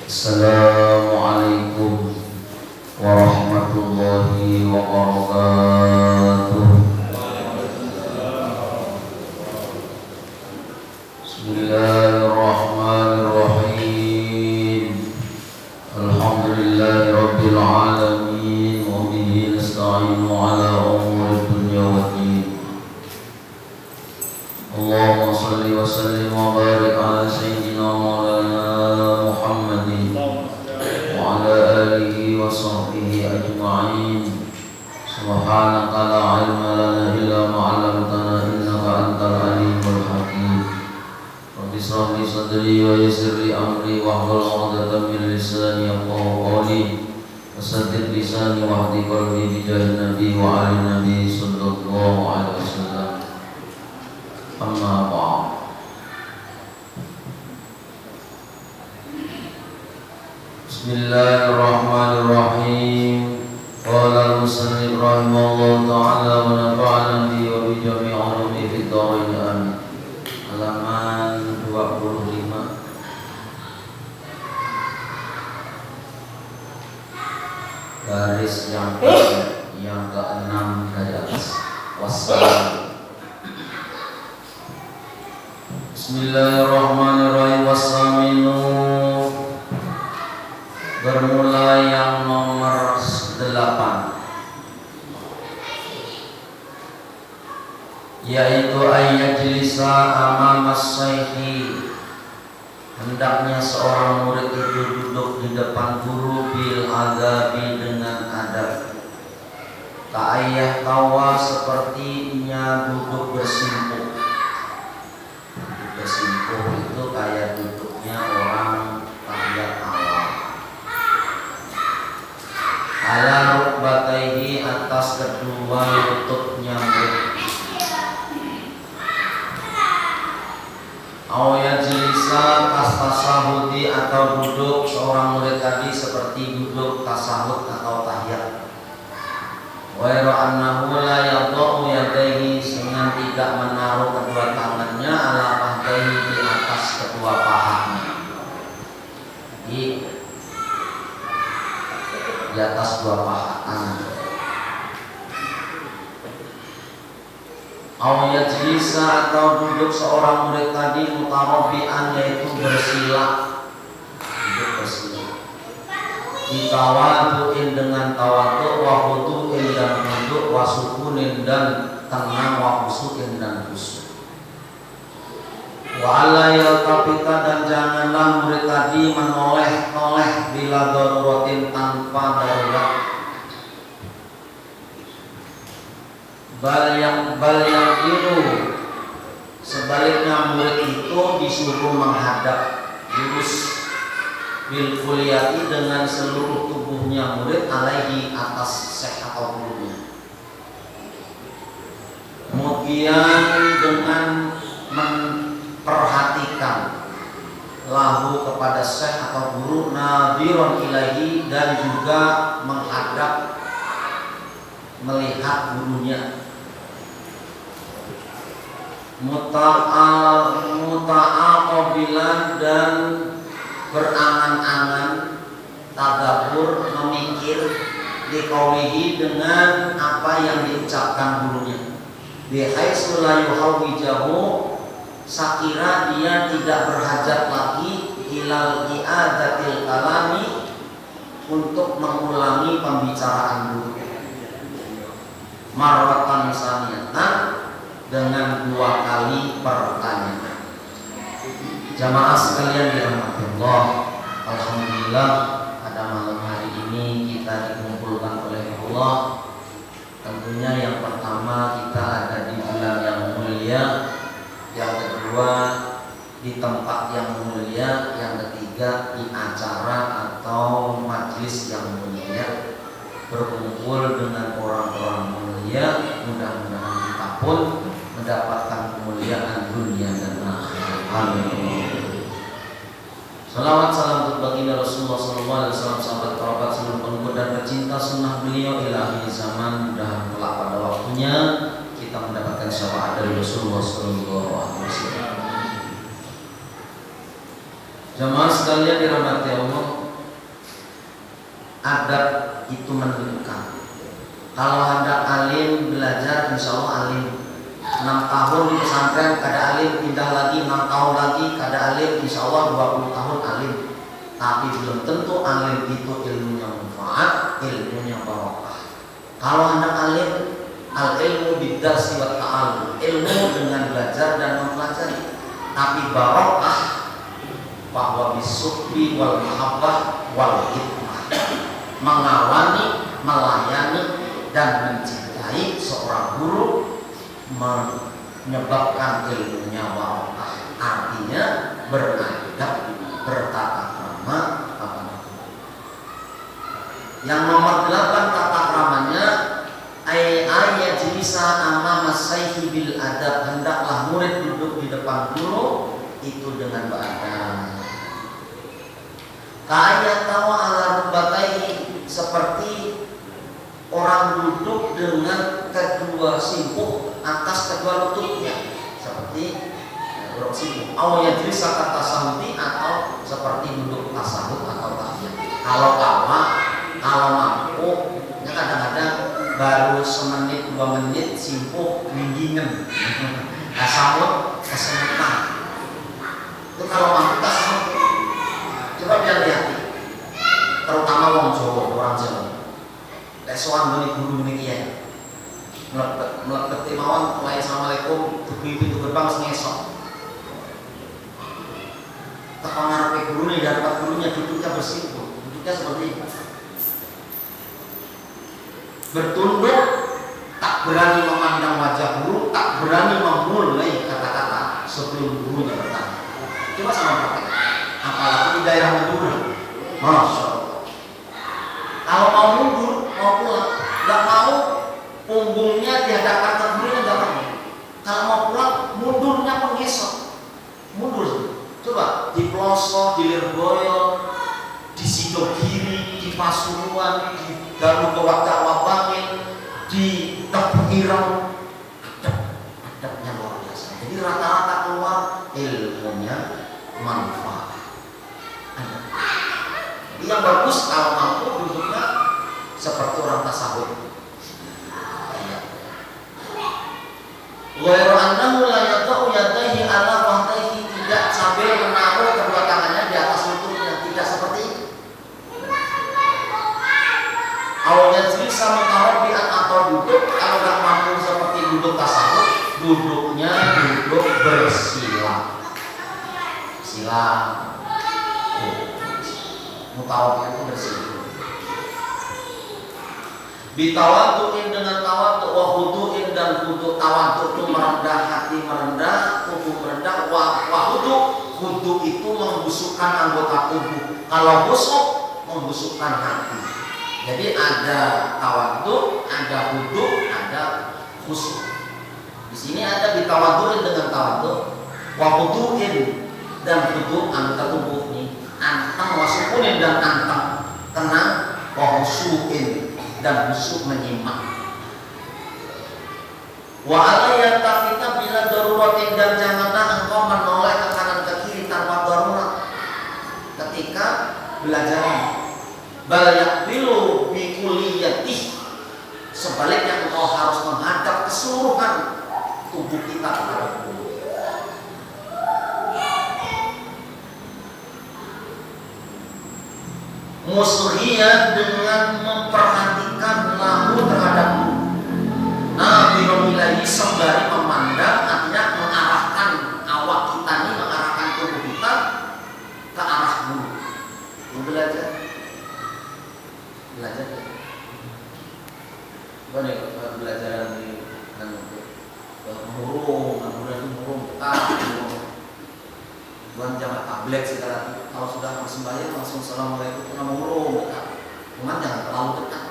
Assalamualaikum warahmatullahi wabarakatuh. Bismillahirrahmanirrahim. Alhamdulillahi rabbil alamin. Wa bihi nasta'inu ala umuri dunya waddin. Allahumma salli wa sallim wa barik ala sayyidina maulana Muhammadin wa ala alihi wa sahbihi ajma'in. Subhanaka la ilma lana illa ma 'allamtana innaka antal alimul hakim. Rabbi shrah li sadri wa yassir li amri wahlul 'uqdatam min lisani yafqahu qawli wasaddid lisani wahdi qalbi bi jahin nabi wa ali nabi sallallahu alaihi wasallam. Amma ba'd. Bismillahirrahmanirrahim. Qala al-musannif rahimahullah ta'ala wa nafa'ana bihi wa bi jami'i 'ulumi fid dharain amin. Halaman 25. Garis yang ke-6 dari atas. Wassalam. Bismillahirrahmanirrahim. Wassaminu, bermula yang nomor 8, yaitu ayyajlisa amamas shaykhi, hendaknya seorang murid itu duduk di depan guru bil adabi, dengan adab. Ka'ayyah tawa, sepertinya duduk bersimpuh. Bersimpuh itu kayak duduknya orang tahiyat awal. Ala rukbataihi, atas kedua lututnya murid. Aw yajlisa tasahudi, atau duduk seorang murid tadi seperti duduk tasahud atau tahiyat. Wa yara annahu la yadau yadaihi, dengan tidak menaruh kedua tangannya ala pahdaihi, di atas kedua pahanya. Di atas dua paha tangan. Aw yajlisa, atau duduk seorang murid tadi mutarabbi'an, yaitu bersila. Duduk bersila. Ditawadu'in, dengan tawadhu', wa khudu'in, dan khudu', wa sukunin, dan tenang, wa khusu'in, dan khusu'. Wa alla yaltafita, dan janganlah murid tadi menoleh-noleh bila daruratin, tanpa darurat. Bal yang biru, sebaliknya murid itu disuruh menghadap lurus bil kulliyati, dengan seluruh tubuhnya murid, alaihi, atas syekh atau gurunya. Kemudian dengan memperhatikan lahu, kepada syekh atau guru, nadhiron ilaihi, dan juga menghadap, melihat gurunya. Muta'aqabilan, dan berangan-angan, tadabbur, memikir, liqaulihi, dengan apa yang diucapkan gurunya. Bihaitsu la yuhawwijahu, sakira dia tidak berhajat lagi ilal i'adatil kalami, untuk mengulangi pembicaraan guru. Marwatan saniyatan, dengan 2 kali pertanyaan. Jamaah sekalian dirahmati Allah, alhamdulillah pada malam hari ini kita dikumpulkan oleh Allah. Tentunya yang pertama kita ada di bulan yang mulia, yang kedua di tempat yang mulia, yang ketiga di acara atau majlis yang mulia, berkumpul dengan orang-orang mulia. Mudah-mudahan kita pun mendapatkan kemuliaan dunia dan akhirat. Amin. Salawat salam untuk baginda Rasulullah SAW, sahabat kerabat seluruh pengikut dan pecinta sunnah beliau ila akhir zaman. Mudah kelak pada waktunya kita mendapatkan syafaat dari Rasulullah SAW. Jamaah sekalian dirahmati Allah, adab itu menentukan. Kalau hendak alim belajar, insya Allah alim. 6 tahun di pesantren kada alim, pindah lagi 6 tahun lagi kada alim, insya Allah 20 tahun alim. Tapi belum tentu alim itu ilmunya manfaat, ilmunya barokah. Kalau hendak alim, al ilmu bidarsi wa ta'allum, ilmu dengan belajar dan mempelajari. Tapi barokah bahwa bisuhbi wal mahabbah wal hikmah, mengawani, melayani dan mencintai seorang guru menyebabkan ilmunya barokah. Artinya beradab, bertata krama. Yang nomor 8 tata kramanya ayat jilisa amama sayhi bil adab, hendaklah murid duduk di depan guru itu dengan beradab. Kaya tawa ala rubatai, seperti orang duduk dengan kedua simpuh atas kedua lututnya, seperti duduk simpuh. Awalnya jilisa kata sahudi, atau seperti duduk tasawuf atau tahiyat. Kalau mampu, ya kadang-kadang baru semenit 2 menit simpuh wingingen, tasawuf kesemutan. Itu kalau mampu tasawuf. Coba biar lihat, terutama wong Jawa, orang Jawa. Lek sowan ngene guru niki ya. Mlebet mawon mulai assalamualaikum di pintu gerbang ngesok. Tekan ngarepe guru nih, dapat gurunya duduknya bersimpuh. Duduknya seperti itu. Bertunduk, tak berani memandang wajah guru, tak berani memulai kata-kata sebelum gurunya bertanya. Coba sama praktek. Apalagi di daerah Madura, masya Allah. Kalau mau mundur, mau pulang, nggak mau punggungnya dihadapkan ke gurunya, nggak mau. Kalau mau pulang, mundurnya pun ngesok, mundur. Coba di Pelosok, di Lirboyo, di Sidogiri, di Pasuruan, di Darukawabangen, di Tebuireng, adabnya luar biasa. Jadi rata-rata keluar ilmunya manfaat. Yang bagus kalau mampu duduknya seperti orang tasawuf. Ghairu annahu la yadau yadayhi ala fahdaihi, tidak sambil menaruh kedua tangannya di atas lututnya, tidak seperti itu. Awalnya bisa mengharapkan atau duduk, kalau nggak mampu seperti duduk tasawuf, duduknya duduk bersila. Sila mutawaf itu bersila. Bitawaduin dengan tawaduk, wa huduin dan hudu. Tawaduk itu merendah hati, merendah tubuh, merendah. Wa hudu itu membusukkan anggota tubuh. Kalau busuk, membusukkan hati. Jadi ada tawaduk, ada hudu, ada khusyuk. Di sini ada bitawaduin dengan tawaduk, wa huduin dan hudu anggota tubuh nih. Antang wasukunin dan antang tenang, wa khusyuin dan khusyuk menyimak. Wa alayya tafita bila daruratin, dan janganlah engkau menoleh ke kanan ke kiri tanpa darurat ketika belajar. Bal yaqbilu bi kulliyatih, sebaliknya engkau harus menghadap keseluruhan tubuh kita kepada guru. Muslihat dengan memperhatikan lahu terhadap guru. Nabiromilahi sembari memandang, artinya mengarahkan awak kita ini, mengarahkan tubuh kita ke arah guru. Belajar. Coba nih belajar di murung, bukan jangan tablet sekarang. Kalau sudah sembahyang langsung assalamualaikum, murung, cuman jangan terlalu dekat,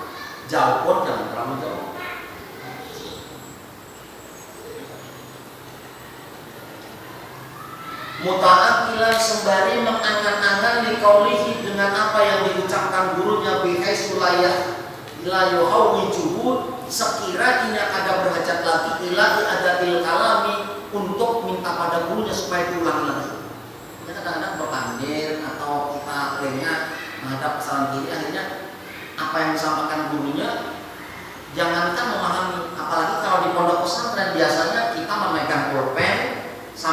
jauh pun jangan terlalu jauh. Muta'akilan sembari mengangan-angan liqaulihi, dengan apa yang diucapkan gurunya, bihai sulayah ila yuhawwijuhu, sekiranya ada berhajat lagi ila adatil kalami, untuk minta pada gurunya supaya diulangi lagi. Kita kadang-kadang berpandir atau kita lainnya menghadap ke salam kiri, akhirnya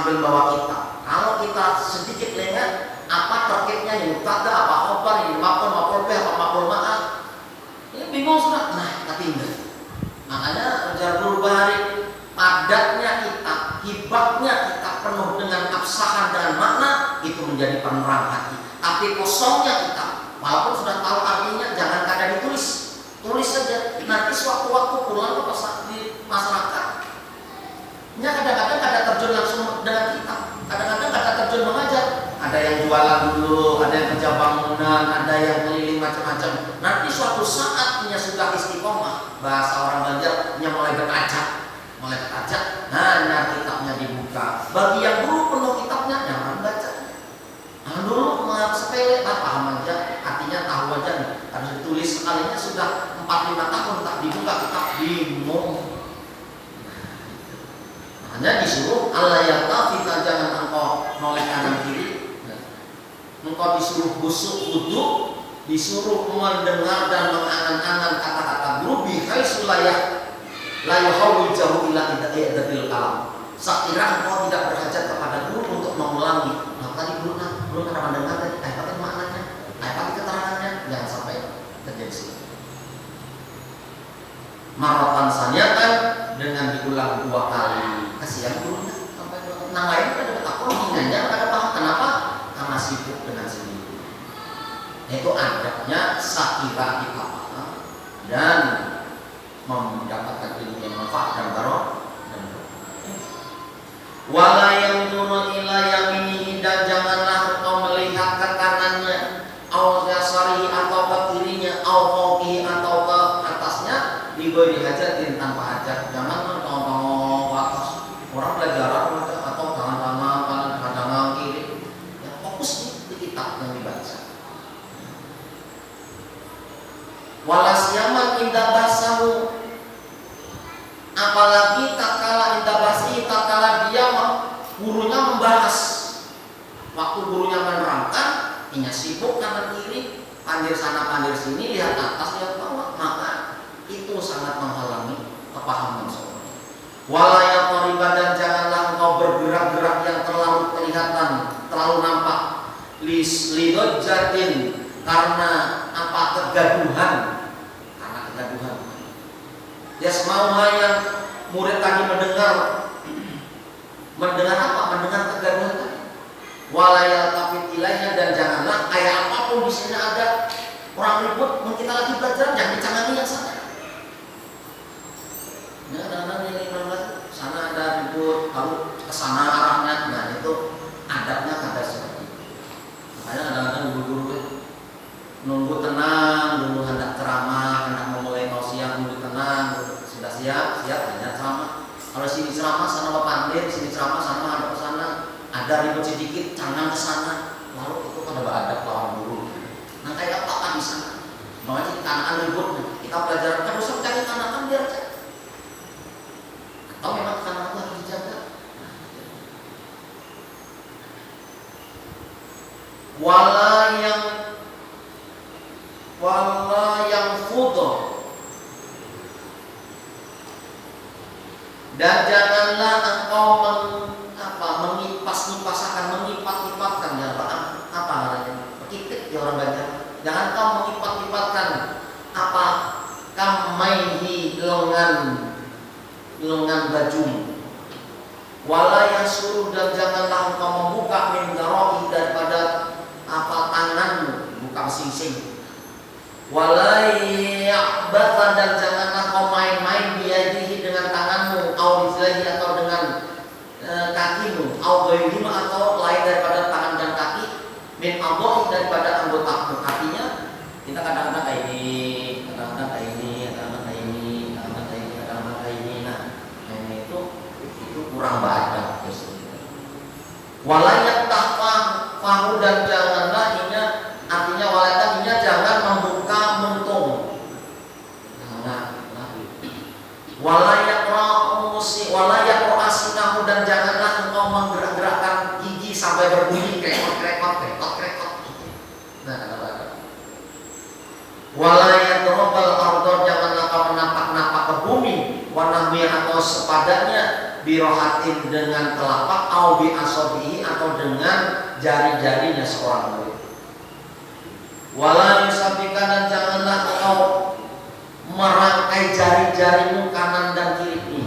sambil bawa kitab. Kalau kita sedikit lengah, apa terkitnya ini mubtada, apa khobar, ini maf'ul bih, apa maf'ul ma'ah, ini bingung sudah. Nah, tapi enggak. Makanya Jarul Bahari, padatnya kitab, hibahnya kitab penuh dengan absahan dan makna, itu menjadi penerang hati. Tapi kosongnya kitab, walaupun sudah tahu artinya, jangan kadang ditulis, tulis saja. Nanti sewaktu-waktu pulang ke di masyarakat, nya kadang-kadang ada terjun langsung dengan kitab, kadang-kadang ada terjun mengajar. Ada yang jualan dulu, ada yang kerja bangunan, ada yang keliling macam-macam. Nanti suatu saat nya sudah istiqomah, bahasa orang Banjar, nya mulai berkaca. Nah, kitabnya dibuka. Bagi yang dulu penuh kitabnya, jangan baca. Nah, dulu sepele, paham aja, artinya tahu aja nih. Harus ditulis sekalinya sudah 4-5 tahun tak dibuka kitab, bingung. Hanya disuruh Allah ya tafita, jangan engkau noleh kanan kiri. Engkau disuruh busuk wudhu, disuruh mendengar dan mengangan-angan kata-kata guru bihaitsu la yuhawwijahu ila iddatil kalam. Sekira engkau tidak berhajat kepada guru untuk mengulangi. Nah, tadi belum pernah mendengar tadi, pakai maknanya, pakai keterangannya, jangan sampai terjadi sih. Maratan saniatan dengan diulang 2 kali. Kasihan gurunya sampai 2 kali. Nah, lain kan ada takut ingatnya ada paham kenapa? Karena sibuk dengan sendiri. Itu adabnya sakira kita paham dan mendapatkan ilmu yang manfaat dan barokah. Wala yanzuru ila yaminihi, dan janganlah engkau melihat ke kanannya, au yasarihi atau ke kirinya, au fawqihi atau ke atasnya, digoi dihajatin tanpa hajat. Jangan tengok-tengok ke atas. Orang pelajaran atau kanan kiri. Ya, fokus di kitab yang dibaca. Wala siyaman inda basahu, apalagi tatkala inda basi, tatkala dia gurunya membahas. Waktu gurunya menerangkan, ini sibuk kanan kiri, pandir sana pandir sini, lihat atas lihat bawah, maka itu sangat menghalangi kepahaman seorang. Wala yaqriba, dan janganlah engkau bergerak-gerak yang terlalu kelihatan, terlalu nampak. Lidojjatin, karena apa? Kegaduhan. Yasmauha, yang murid tadi mendengar apa? Mendengar kegaduhan tadi. Walayal tafid ilainya, dan janganlah kayak apapun di sini ada orang ribut, kita lagi belajar, jangan dicangani yang sana. Ya, kadang-kadang ini sana ada ribut, lalu kesana arahnya. Nah, itu adabnya ada seperti itu. Makanya kadang-kadang guru-guru nunggu tenang, dulu hendak ceramah, hendak memulai tausiah, nunggu tenang, sudah siap hanya ceramah. Kalau sini ceramah sana pandir, sini ceramah sana ada ke sana, ada ribut sedikit, jangan ke sana. Lalu itu pada beradab lawan guru. Nah, kayak apa di sana? Makanya kita anak ribut, kita pelajaran kan usah cari anak biar aja. Atau memang anak harus dijaga. Wala yang fudo, dan janganlah engkau mengipat-ipatkan ya apa namanya? Pekitik ya orang Banjar. Jangan kau mengipat-ipatkan apa? Kamaihi, lengan baju. Wala yasuruh, dan janganlah engkau membuka min daroi, daripada apa tanganmu, buka sing-sing. Wala ya'batan, dan janganlah kau main-main biadihi, dengan tanganmu, au rizlahi, atau dengan kakimu, au ghairihima, atau lain daripada tangan dan kaki, min adha'i, daripada anggota. Artinya kita kadang-kadang kayak ini, kadang-kadang kayak ini, kadang-kadang kayak ini, kadang-kadang kayak ini, kadang-kadang kayak ini. Nah, ini itu kurang beradab. Wala yaqtahu, dan janganlah inya, artinya wala inya jangan membuka muntung. Wala yaqra'asinahu, dan janganlah engkau menggerak-gerakkan gigi sampai berbunyi krekot. Nah, kata-kata. Wala yaqrabal ardh, janganlah kau menapak-napak ke bumi, wa nahmi, atau sepadannya, birohatin dengan telapak, au bi asobihi atau dengan jari-jarinya seorang murid. Wala yusabikan, dan janganlah engkau merangkai jari-jarimu kanan dan kiri.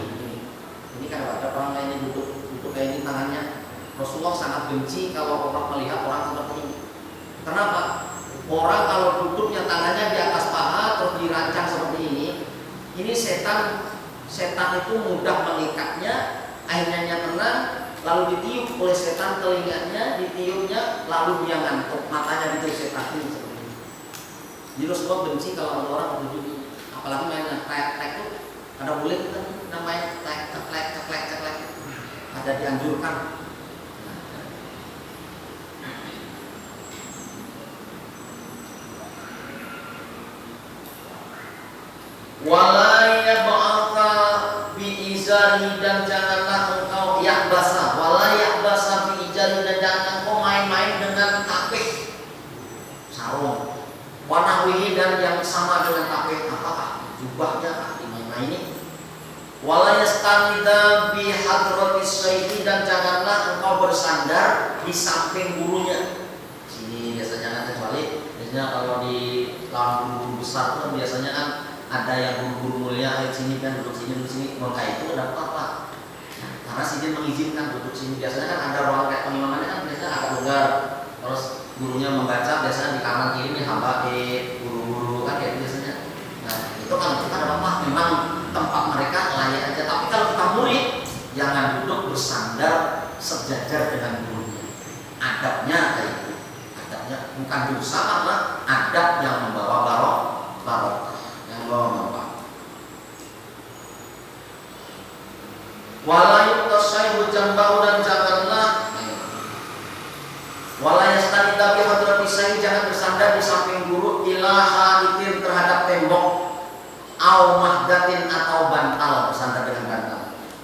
Ini kan ada orang lainnya duduk kayak ini tangannya. Rasulullah sangat benci kalau orang melihat orang seperti ini. Kenapa? Orang kalau duduknya tangannya di atas paha terus dirancang seperti ini setan itu mudah mengikatnya, akhirnya tenang, lalu ditiup oleh setan telinganya, ditiupnya, lalu dia ngantuk, matanya ditiup setan ini seperti ini. Jadi Rasulullah benci kalau ada orang duduk ini, apalagi main tek itu ada boleh kita namanya ceklek, ada dianjurkan. Wala yab'aka bi izari, dan janganlah engkau yakbasa. Wala yakbasa bi izari, dan jangan engkau main-main dengan tapih sarung. Wanahwihi, dan yang sama dengan tapih, apakah jubahnya dimain-mainin. Wala yastanida bi hadratis sayyi, dan janganlah engkau bersandar di samping gurunya. Sini biasanya kan, kecuali biasanya kalau di lawan guru besar itu biasanya kan ada yang guru-guru mulia, ayo sini kan, duduk sini, maka itu ada apa? Nah, karena sini mengizinkan duduk sini. Biasanya kan ada ruang kayak pengimamannya kan biasanya agak longgar. Terus gurunya membaca biasanya di kanan kiri ini habaib, guru-guru kan kayak biasanya. Nah, itu kalau kita ada apa? Memang tempat mereka layak aja. Tapi kalau kita murid, jangan duduk bersandar sejajar dengan gurunya. Adabnya kayak itu. Adabnya bukan dosa, karena adab yang membawa barokah. Wala yuqtasayhu jambahu, dan janganlah wala yastanida bi hadratisai, jangan bersandar di samping guru, ilaha itir, terhadap tembok, au mahdatin, atau bantal, bersandar dengan bantal.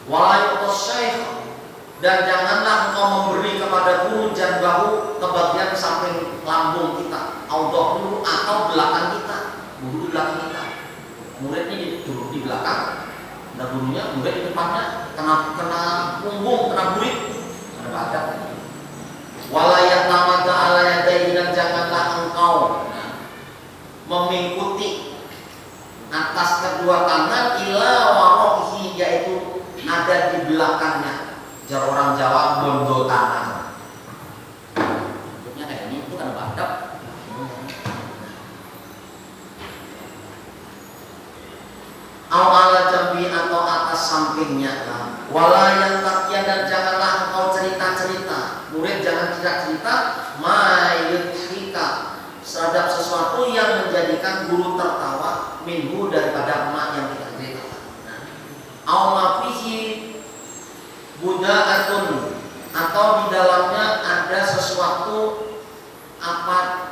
Wala yuqtasayhu, dan janganlah engkau memberi kepada guru jambahu, kebagian samping lambung kita, au dhahru, atau belakang kita, guru di belakang kita. Murid ini duduk di belakang, ada gurunya, murid di depannya, kena punggung, kena burit, ada badan. Walayat namada ala yadayhi, dan janganlah engkau mengikuti atas kedua tangan ila warohi, yaitu ada di belakangnya. Jar orang Jawa bondo tangan. Bentuknya kayak ini, itu kan adab. Au ala jambi, atau atas sampingnya. Wala yang takia, dan janganlah engkau cerita-cerita. Murid jangan cerita-cerita mayuthika, terhadap sesuatu yang menjadikan guru tertawa, minhu, daripada emak yang kita ceritakan. Au mafihi buda'atun, atau di dalamnya ada sesuatu apa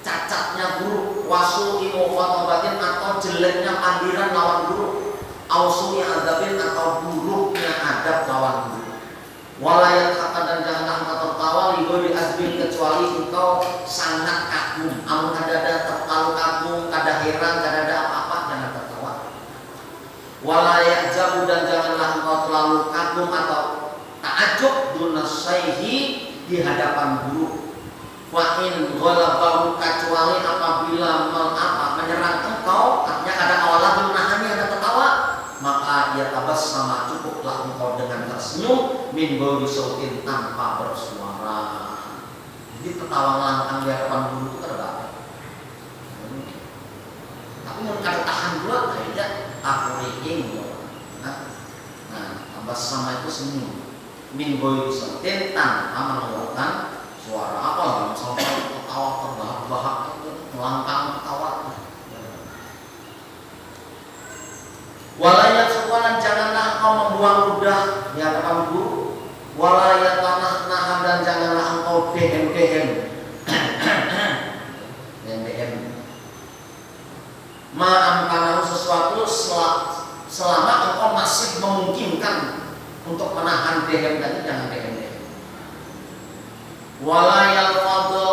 cacatnya guru, wasu imofabatin, atau jeleknya pandiran lawan guru, ausunya adabin, atau buruknya adab lawan guru. Walayat kata, dan janganlah engkau tertawa ligori azbin, kecuali engkau sangat kagum. Amun ada terlalu kagum, kada heran, kada ada apa-apa, jangan tertawa. Walayat jabu, dan janganlah engkau terlalu kagum atau takjub dunasaihi, di hadapan guru. Wa in ghalabahu, kecuali apabila menyerang engkau, artinya ada awalah menahannya, ada tertawa, maka ia tabas sama, cukuplah engkau dengan tersenyum, min bawi sautin, tanpa bersuara. Jadi tertawa ngangkang di hadapan guru itu terbaik. Tapi mau kada tahan dulu, kayaknya aku ringing. Nah, tabas sama itu senyum, min bawi sautin, tanpa mengeluarkan suara. Apa lah misalnya ketawa terbahak-bahak, melangkang ketawa. Walayat sukanan, janganlah engkau membuang ludah di hadapan guru. Walayat tanah nahan, dan janganlah engkau dehem. Ma'amkanahu, sesuatu selama engkau masih memungkinkan untuk menahan dehem tadi, jangan dehem. Walayal fadl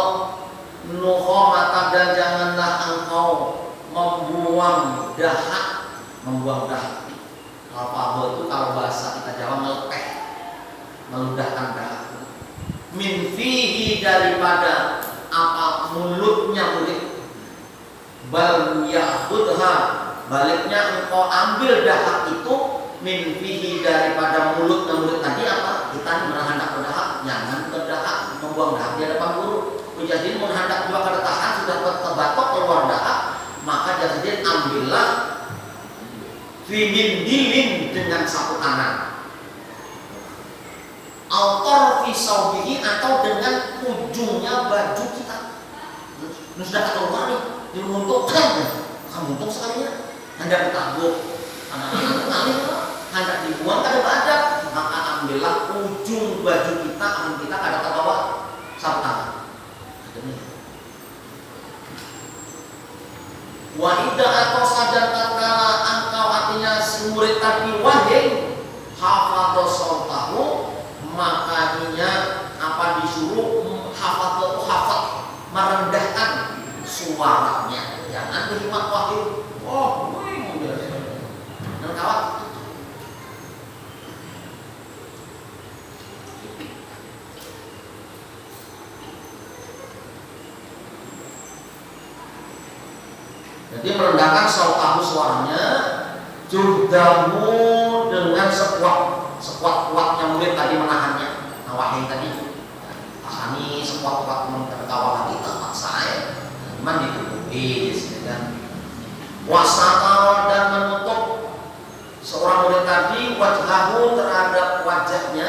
nukhomatan, dan janganlah engkau membuang dahak. Apa Fahwa itu kalau bahasa kita Jawa melepeh, meludahkan dahak. Min fihi daripada apa mulutnya murid. Bal ya'khudha, baliknya engkau ambil dahak itu min fihi daripada mulutnya murid tadi apa? Kita hendak berdahak, jangan berdahak, membuang dahak di hadapan guru. Jadi mau hendak juga kada tahan sudah terbatok keluar dahak, maka jadi ambillah fimin dilin dengan sapu tangan. Autor fisaubihi atau dengan ujungnya baju kita. Ini sudah keluar nih, diruntuhkan. Kamu untung sekali ya. Hendak ditabuk, anak-anak kali hendak dibuang kada badak, maka ambillah ujung baju kita, amun kita kada terbawa sapu tangan. Wahida atau sadar tatkala engkau artinya si murid tadi wahing hafadho sautahu, makanya apa disuruh hafad merendahkan suaranya, jangan berhikmat wahyu. Oh, dan kawat. Jadi merendahkan sautahu suaranya, judamu dengan sekuat-kuatnya murid tadi menahannya. Nah, wahing tadi tahani sekuat-kuat menertawa kita paksa ya. Iman ditutupi kan. Wasatara dan menutup seorang murid tadi wajhahu terhadap wajahnya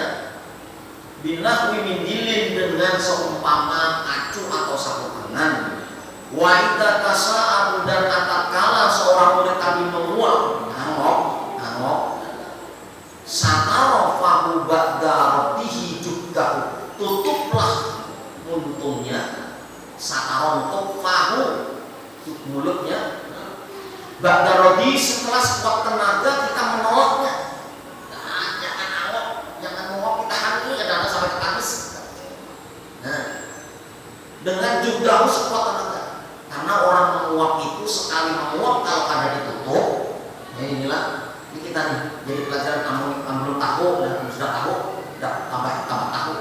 binahwi min dilin dengan seumpama acu atau sapu tangan. Wa idza tasa'aru dan tatkala seorang murid tadi menguap ngangok satara fahu ba'da rabbihi juga tutuplah untungnya satara untuk fahu mulutnya ba'da rabbi setelah sekuat tenaga kita menolaknya. Nah, jangan awak, jangan menguap kita hari jangan sampai ketangis. Nah, dengan juga sekuat tenaga. Karena orang menguap itu sekali menguap kalau kada ditutup, ya inilah ini kita nih jadi pelajaran belum tahu dan sudah tahu, tambah tahu,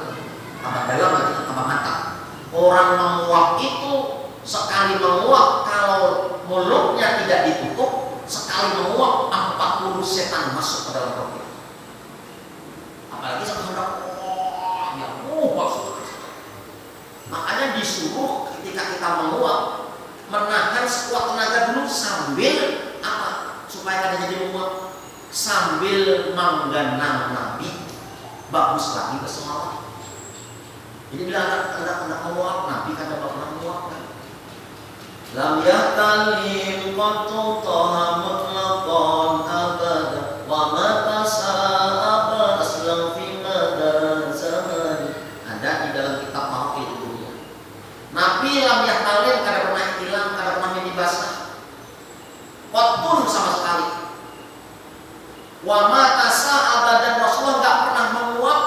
tambah dalam lagi, tambah mantap. Orang menguap itu sekali menguap kalau mulutnya tidak ditutup, sekali menguap 40 setan masuk ke dalam perut. Apalagi sekarang ya masuk. Makanya disuruh ketika kita menguap menahan sekuat tenaga dulu sambil apa? Supaya kada jadi menguap, sambil mengganang Nabi bagus lagi berselawat. Jadi bila anda menguap Nabi kada pernah menguap kan? Lam yahtalim qattu taha mutlaqan abada wa ma tasa'aba aslam fi madar zaman. Ada di dalam kitab Mahfil dunia. Nabi lam yahtalim kada pernah hilang, kada pernah mimpi basah. Qattun sama sekali. Wa ma tasa'aba dan Rasulullah enggak pernah menguap.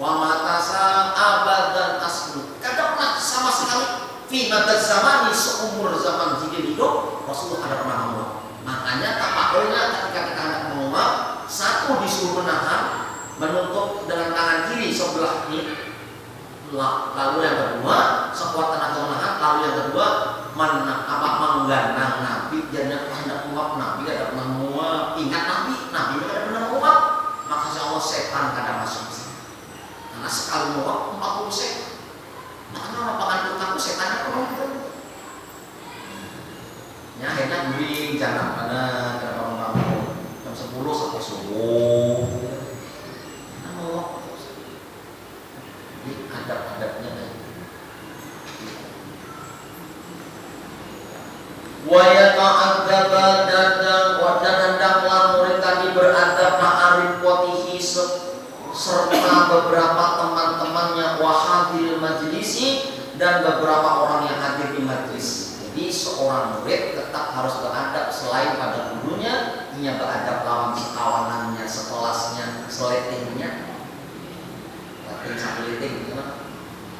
Wa ma tasa'aba dan aslu. Kada pernah sama sekali. Fi madar zamani seumur zaman jika hidup Rasulullah ada pernah menguap. Makanya tapakulnya ketika kita hendak menguap, satu disuruh menahan, menutup dengan tangan kiri sebelah ini, lalu yang kedua sekuat tenaga menahan, lalu yang kedua mengganang Nabi. Jangan hendak menguap Nabi ada pernah menguap. Ingat Nabi ada pernah menguap. Maka insya Allah setan kada masuk. Karena sekali menguap 40 setan. Makanya lapangan tutangku setannya penuh. Ya akhirnya guling jangan pada bangun jam 10 sampai subuh. Nah, mau jadi adab-adabnya wa yata'addaba dan hendaklah murid tadi beradab ma'arif potihi serta beberapa teman-temannya wahadil majlisi dan beberapa orang yang hadir di majlis. Jadi seorang murid tetap harus beradab selain pada gurunya, ia beradab lawan sekawanannya, sekelasnya, seletingnya, leting sambil leting,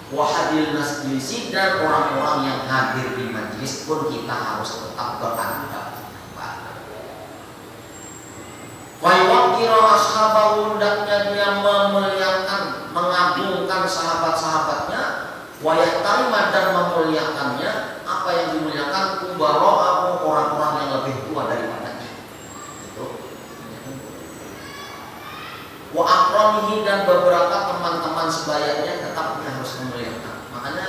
wahadil majlisi dan orang-orang yang hadir di majlis pun kita harus tetap beradab. Wa yuqira ashabahu, hendaknya dia memuliakan, mengagungkan sahabat-sahabatnya, wa yahtarima, dan memuliakannya. Apa yang dimuliakan? Kubara'ahu, orang-orang yang lebih tua daripadanya. Itu. Wa akramihi, dan beberapa teman-teman sebayanya tetap dia harus memuliakan. Makanya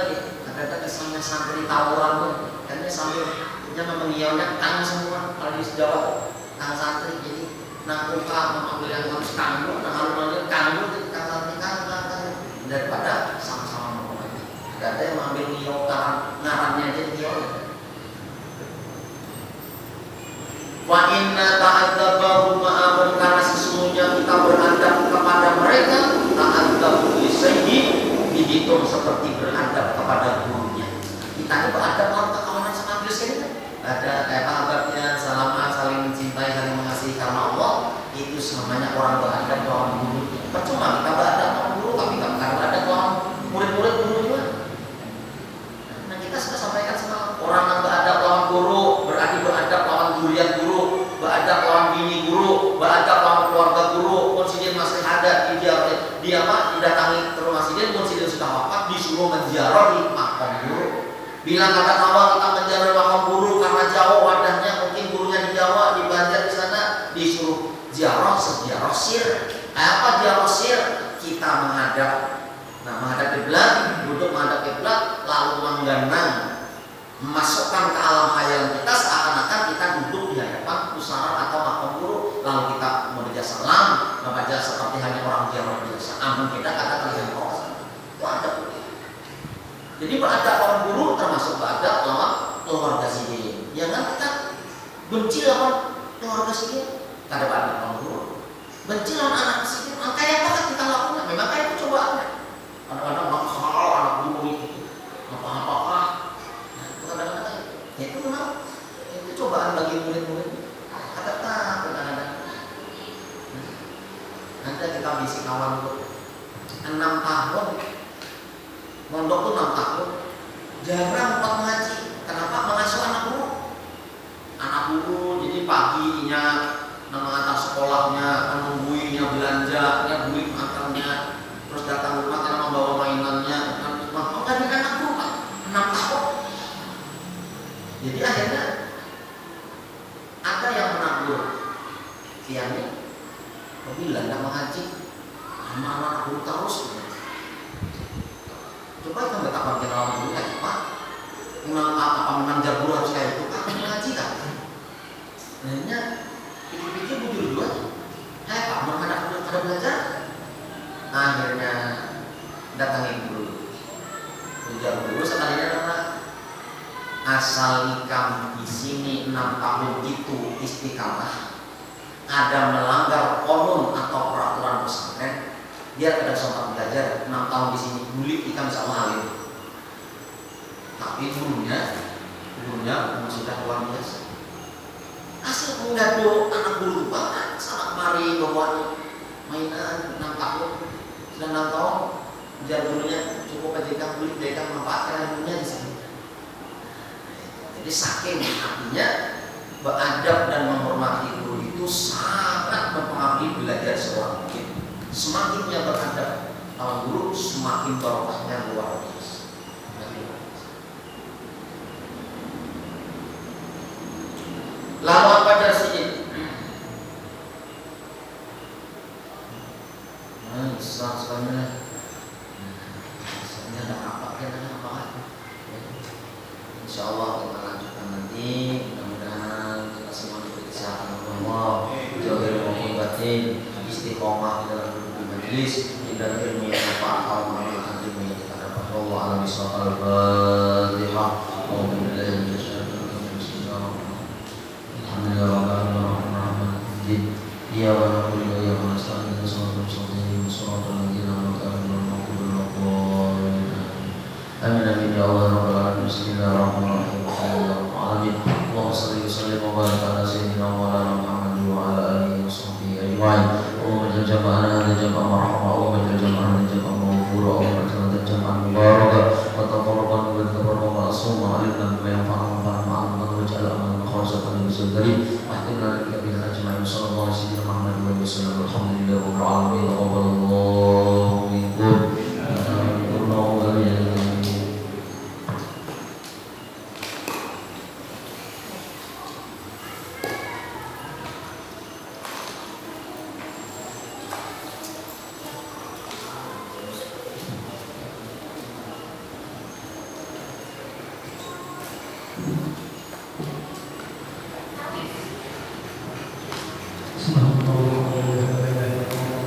ada kesannya santri tawuran tuh, kan dia sambil dia mengiyakan kang semua. Kalau di Jawa kang santri, jadi nakuka mengambil yang harus kanggu, nah kalau mengambil kanggu jadi kang santri kang daripada sama-sama ngomongnya. Gak ada yang mengambil ngiyau ngarannya aja ngiyau. Wa inna ta'adzabahu ma'ahum, karena sesungguhnya kita beradab kepada mereka, ta'adzabu lisayyi, dihitung seperti beradab kepada gurunya. Kita ini beradab dalam kekawanan sama Yesus kan? Ada kayak sahabatnya, salaman, saling mencintai, saling mengasihi karena Allah. Itu namanya orang beradab lawan guru. Percuma kita beradab lawan guru, tapi kita bukan beradab lawan murid-murid guru juga. Nah kita sudah sampaikan sama orang yang beradab lawan guru, berarti beradab lawan durian guru, beradab lawan bini guru, beradab lawan keluarga guru. Konsidin masih ada, dia didatangi ke rumah sidin, konsidin sudah wafat, disuruh menziarah di makam guru. Bilang kata kawan kita menziarah makam guru karena jauh wadahnya, mungkin gurunya di Jawa, di Banjar, di sana, disuruh ziarah seziarah sir. Apa ziarah sir? Kita menghadap, menghadap kiblat, duduk menghadap kiblat, lalu menggenang, memasukkan ke alam khayal kita seakan-akan kita duduk di hadapan pusara atau makam guru, lalu kita membaca salam, membaca seperti hanya orang ziarah biasa. Amun kita kata terlihat orang itu adab. Jadi beradab lawan guru termasuk beradab lawan keluarga sidin. Jangan kita benci lawan keluarga sidin, kada beradab lawan guru. Benci lawan anak sidin, kayak apa kita lakukan? Memang kayak itu cobaannya. Kadang-kadang nakal anak guru itu, apa-apakah? Nah, itu kadang-kadang ya itu memang itu cobaan bagi murid-murid. Kata kadang-kadang. Nanti kita bisi kawan itu 6 tahun. Mondok tuh 6 tahun, jarang tempat mengaji. Kenapa? Mengasuh anak guru. Anak guru jadi paginya mengantar sekolahnya, menungguinya belanja, duit makannya, terus datang rumah karena membawa mainannya, mengaji anak guru 6 tahun. Jadi akhirnya ada yang menegur Tiani, bila tidak mengaji, sama anak guru terus. Coba kita betapa kenal dulu kayak apa? Apa menanjar guru harus kayak itu? Kan mengaji kan? Akhirnya pikir-pikir bujur dua. Hai Pak, mau ada belajar? Akhirnya datangi guru. Ujar guru sekalinya karena asal ikam di sini 6 tahun itu istiqamah, ada melanggar konun atau peraturan pesantren, dia tidak sempat belajar 6 tahun di sini, bulik ikan bisa mengalir. Tapi gurunya sudah luar biasa. Asal menggado anak guru banget, sangat mari bawa mainan 6 tahun, sudah 6 tahun, biar gurunya cukup aja ikan bulik, dia ikan memanfaatkan gurunya di sini. Jadi saking artinya beradab dan menghormati guru itu sangat mempengaruhi belajar seorang murid. Semakin dia beradab lawan guru, semakin barokahnya luar biasa. Lalu apa dasarnya? Islam sebenarnya, sebenarnya ada apa? Insya Allah kita lanjutkan nanti. Mudah-mudahan kita semua diberi kesehatan Allah, jauhi maupun batin, istiqomah di dalam majlis dan ilmu yang manfaat, mengamalkan ilmu yang kita dapat. Allah alam bisawab. Al-Fatihah. Ya wa naqulu ya wa nasta'inu sallallahu alaihi wasallam amin amin ya Allah rabbal alamin. Bismillahirrahmanirrahim. Allahumma shalli wa sallim wa barik ala sayyidina wa ala Muhammad wa ala alihi wa sahbihi ajma'in. Allahumma jal jama'ana jama'an marhama, Allahumma jal jama'ana jama'an maghfura, Allahumma jal jama'an mubarakah wa taqarraban wa tabarrama wa asma alimna bima yanfa'una wa ma'amna wa ja'al amal khawsatan min sadri wa ahtimna lika bil ajma'in. Sallallahu alaihi wa sallam. Alhamdulillah.